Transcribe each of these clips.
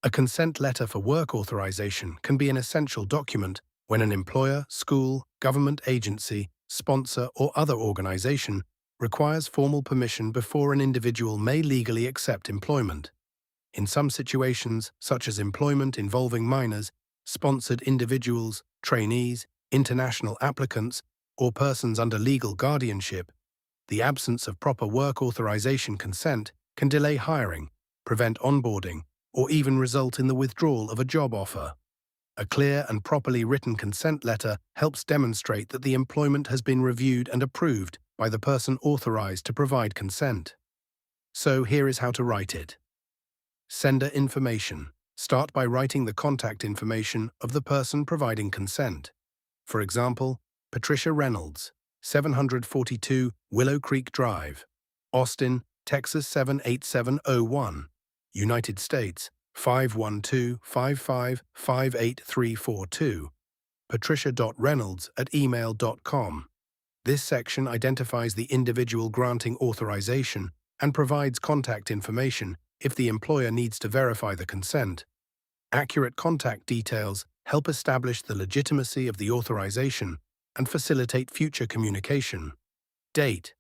A consent letter for work authorization can be an essential document when an employer, school, government agency, sponsor, or other organization requires formal permission before an individual may legally accept employment. In some situations, such as employment involving minors, sponsored individuals, trainees, international applicants, or persons under legal guardianship, the absence of proper work authorization consent can delay hiring, prevent onboarding, or even result in the withdrawal of a job offer. A clear and properly written consent letter helps demonstrate that the employment has been reviewed and approved by the person authorized to provide consent. So here is how to write it. Sender information. Start by writing the contact information of the person providing consent. For example, Patricia Reynolds, 742 Willow Creek Drive, Austin, Texas 78701, United States 51255584342, patricia.reynolds@email.com. This section identifies the individual granting authorization and provides contact information if the employer needs to verify the consent. Accurate contact details help establish the legitimacy of the authorization and facilitate future communication. Date.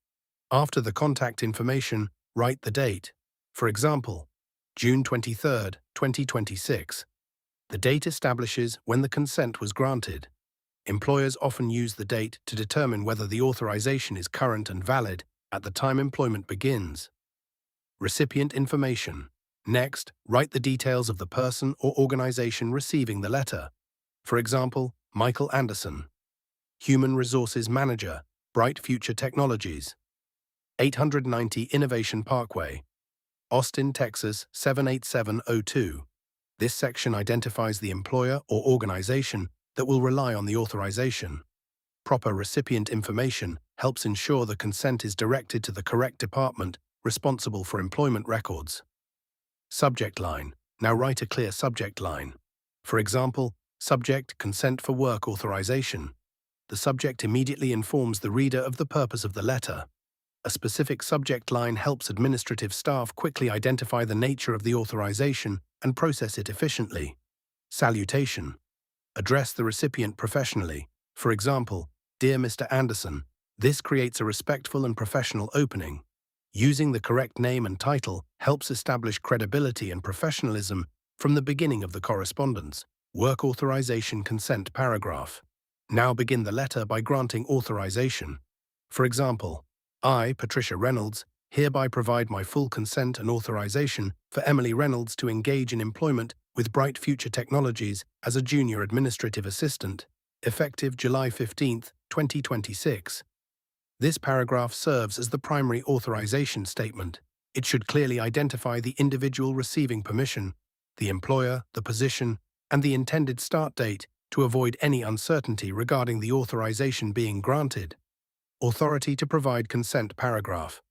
After the contact information, write the date. For example, June 23, 2026. The date establishes when the consent was granted. Employers often use the date to determine whether the authorization is current and valid at the time employment begins. Recipient information. Next, write the details of the person or organization receiving the letter. For example, Michael Anderson, Human Resources Manager, Bright Future Technologies, 890 Innovation Parkway, Austin, Texas 78702. This section identifies the employer or organization that will rely on the authorization. Proper recipient information helps ensure the consent is directed to the correct department responsible for employment records. Subject line. Now write a clear subject line. For example, subject consent for work authorization. The subject immediately informs the reader of the purpose of the letter. A specific subject line helps administrative staff quickly identify the nature of the authorization and process it efficiently. Salutation. Address the recipient professionally. For example, Dear Mr. Anderson, this creates a respectful and professional opening. Using the correct name and title helps establish credibility and professionalism from the beginning of the correspondence. Work authorization consent paragraph. Now begin the letter by granting authorization. For example, I, Patricia Reynolds, hereby provide my full consent and authorization for Emily Reynolds to engage in employment with Bright Future Technologies as a junior administrative assistant, effective July 15, 2026. This paragraph serves as the primary authorization statement. It should clearly identify the individual receiving permission, the employer, the position, and the intended start date to avoid any uncertainty regarding the authorization being granted. Authority to provide consent paragraph.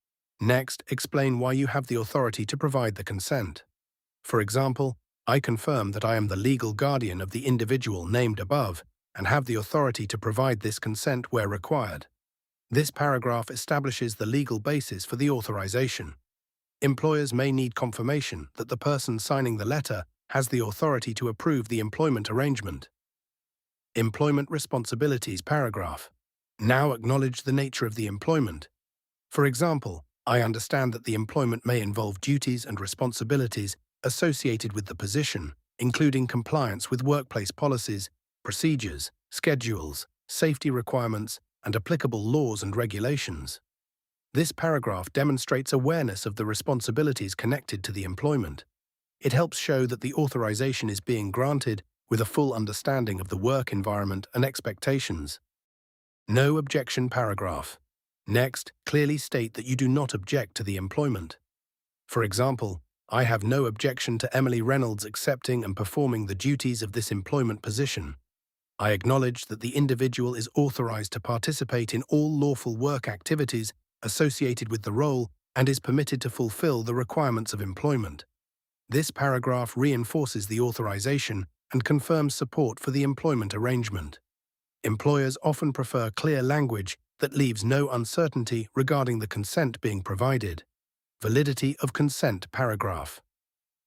Next, explain why you have the authority to provide the consent. For example, I confirm that I am the legal guardian of the individual named above and have the authority to provide this consent where required. This paragraph establishes the legal basis for the authorization. Employers may need confirmation that the person signing the letter has the authority to approve the employment arrangement. Employment responsibilities paragraph. Now acknowledge the nature of the employment. For example, I understand that the employment may involve duties and responsibilities associated with the position, including compliance with workplace policies, procedures, schedules, safety requirements, and applicable laws and regulations. This paragraph demonstrates awareness of the responsibilities connected to the employment. It helps show that the authorization is being granted with a full understanding of the work environment and expectations. No objection paragraph. Next, clearly state that you do not object to the employment. For example, I have no objection to Emily Reynolds accepting and performing the duties of this employment position. I acknowledge that the individual is authorized to participate in all lawful work activities associated with the role and is permitted to fulfill the requirements of employment. This paragraph reinforces the authorization and confirms support for the employment arrangement. Employers often prefer clear language that leaves no uncertainty regarding the consent being provided. Validity of consent paragraph.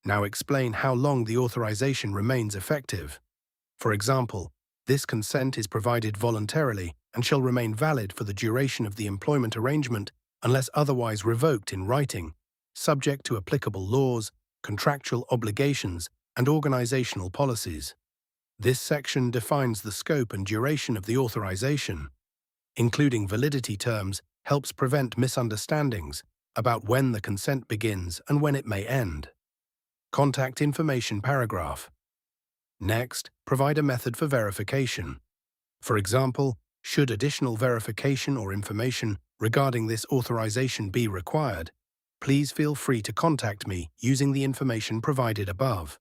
Now explain how long the authorization remains effective. For example, this consent is provided voluntarily and shall remain valid for the duration of the employment arrangement unless otherwise revoked in writing, subject to applicable laws, contractual obligations, and organizational policies. This section defines the scope and duration of the authorization. Including validity terms helps prevent misunderstandings about when the consent begins and when it may end. Contact information paragraph. Next, provide a method for verification. For example, should additional verification or information regarding this authorization be required, please feel free to contact me using the information provided above.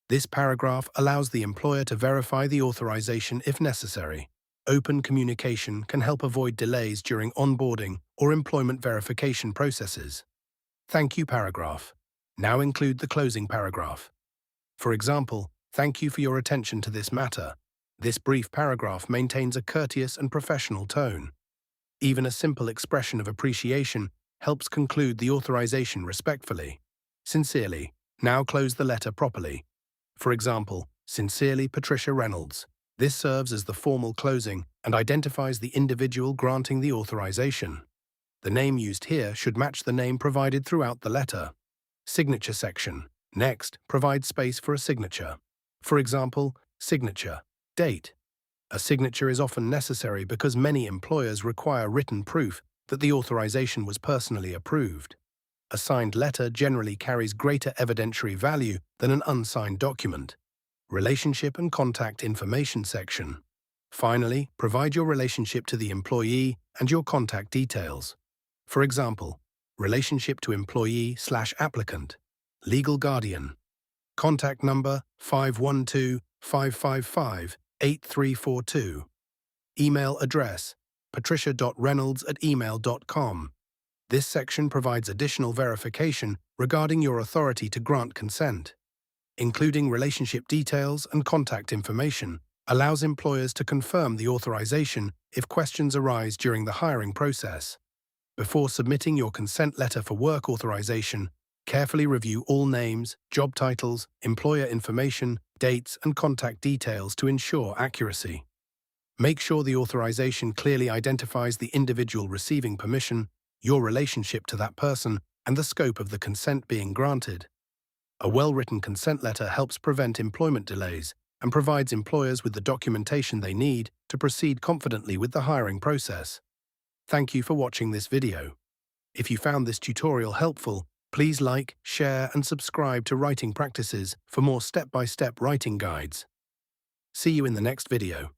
This paragraph allows the employer to verify the authorization if necessary. Open communication can help avoid delays during onboarding or employment verification processes. Thank you paragraph. Now include the closing paragraph. For example, thank you for your attention to this matter. This brief paragraph maintains a courteous and professional tone. Even a simple expression of appreciation helps conclude the authorization respectfully. Sincerely. Now close the letter properly. For example, Sincerely Patricia Reynolds. This serves as the formal closing and identifies the individual granting the authorization. The name used here should match the name provided throughout the letter. Signature section. Next, provide space for a signature. For example, signature, date. A signature is often necessary because many employers require written proof that the authorization was personally approved. A signed letter generally carries greater evidentiary value than an unsigned document. Relationship and contact information section. Finally, provide your relationship to the employee and your contact details. For example, relationship to employee/applicant, legal guardian. Contact number 512-555-8342. Email address patricia.reynolds@email.com. This section provides additional verification regarding your authority to grant consent. Including relationship details and contact information allows employers to confirm the authorization if questions arise during the hiring process. Before submitting your consent letter for work authorization, carefully review all names, job titles, employer information, dates, and contact details to ensure accuracy. Make sure the authorization clearly identifies the individual receiving permission, your relationship to that person, and the scope of the consent being granted. A well-written consent letter helps prevent employment delays and provides employers with the documentation they need to proceed confidently with the hiring process. Thank you for watching this video. If you found this tutorial helpful, please like, share, and subscribe to Writing Practices for more step-by-step writing guides. See you in the next video.